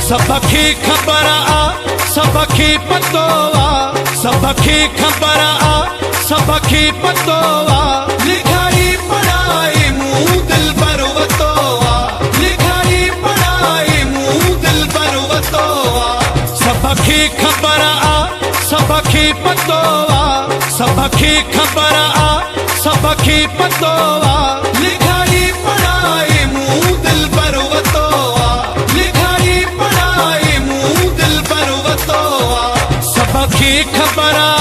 सबखे खबर आ सबखे पतो आ सबखे खबर आ सबखे पतो आ लिखाई पढ़ाई मुंह दिल पर वतो आ लिखाई पढ़ाई मुंह दिल पर वतो आ सबखे खबर आ सबखे पतो आ सबखे खबर आ सबखे पतो आ लिखाई पढ़ाई मुंह दिल पर वतो आ लिखाई पढ़ाई मुंह दिल पर वतो आ सबखे खबर आ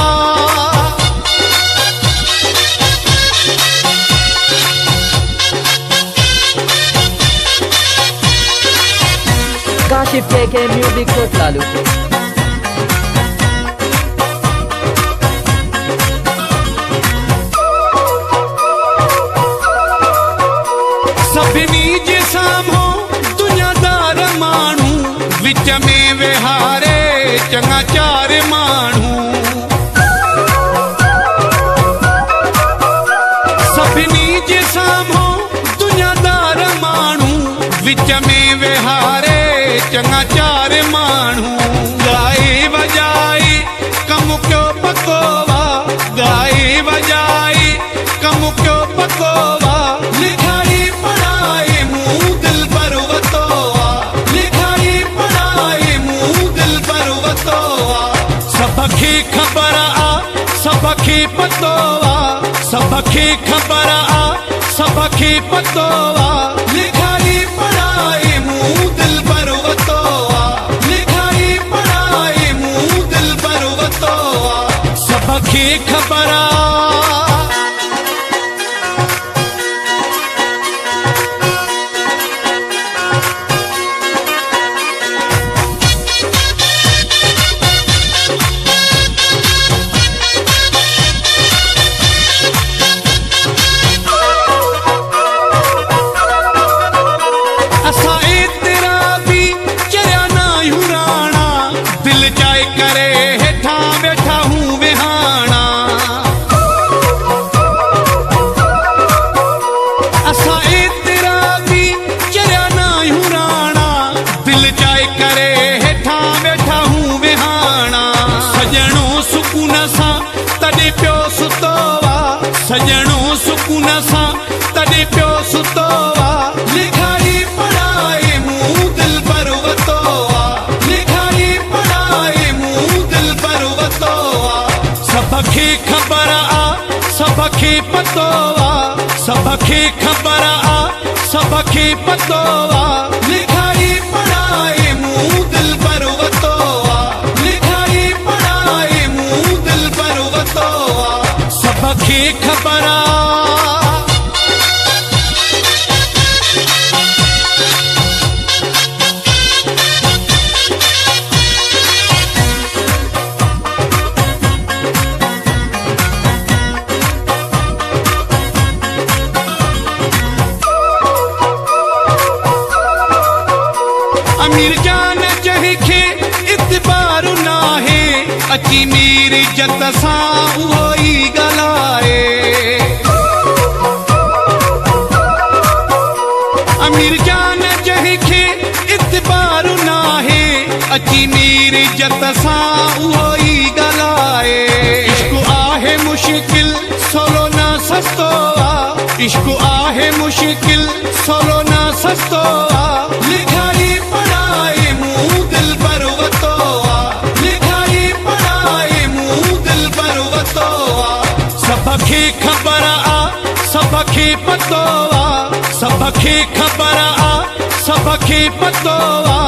काशिफ के म्यूजिक को चालू सभिनी जे साम्हूं दुनियादार माण्हू विच में विहारे चङा चार माण्हू सभिनी जे साम्हूं दुनियादार माण्हू विच में विहारे चङा चार माण्हू गाए वॼाए कमु कयो पको वा गाए वॼाए कमु कयो पको वा लिखाई पढ़ाई मुंह दिल पर वतो आ लिखाई पढ़ाई मुंह दिल पर वतो आ सबखे खबर आ सबखे पतो आ सबखे खबर आ सबखे पतो आ लिखाई पढ़ाई मुंह दिल पर वतो आ लिखाई पढ़ाई मुंह दिल पर वतो आ सबखे खबर आ सजणो सुकून सां तॾहिं पियो सुतो आ लिखाई पढ़ाई मुंह दिल पर वतो आ लिखाई पढ़ाई मुंह दिल पर वतो आ सबखे खबर आ सबखे पतो आ सबखे खबर आ सबखे पतो आ लिखाई पढ़ाई मुंह दिल पर वतो आ लिखाई पढ़ाई मुंह दिल पर वतो आ सबखे खबर आ अमीर जान जंहिंखे इतबार नाहे अची मीर इज़त सां उहो ई ॻाल्हाए अमीर जान जंहिंखे इतबार नाहे अची मीर इज़त सां उहो ई ॻाल्हाए इश्क आहे मुश्किल सवलो न सस्तो आ इश्क आहे मुश्किल सवलो न सस्तो आ लिखाई पढ़ाई मुंह दिल पर वतो आ लिखाई पढ़ाई मुंह दिल पर वतो आ सबखे खबर आ सबखे पतो आ सबखे खबर आ सबखे पतो आ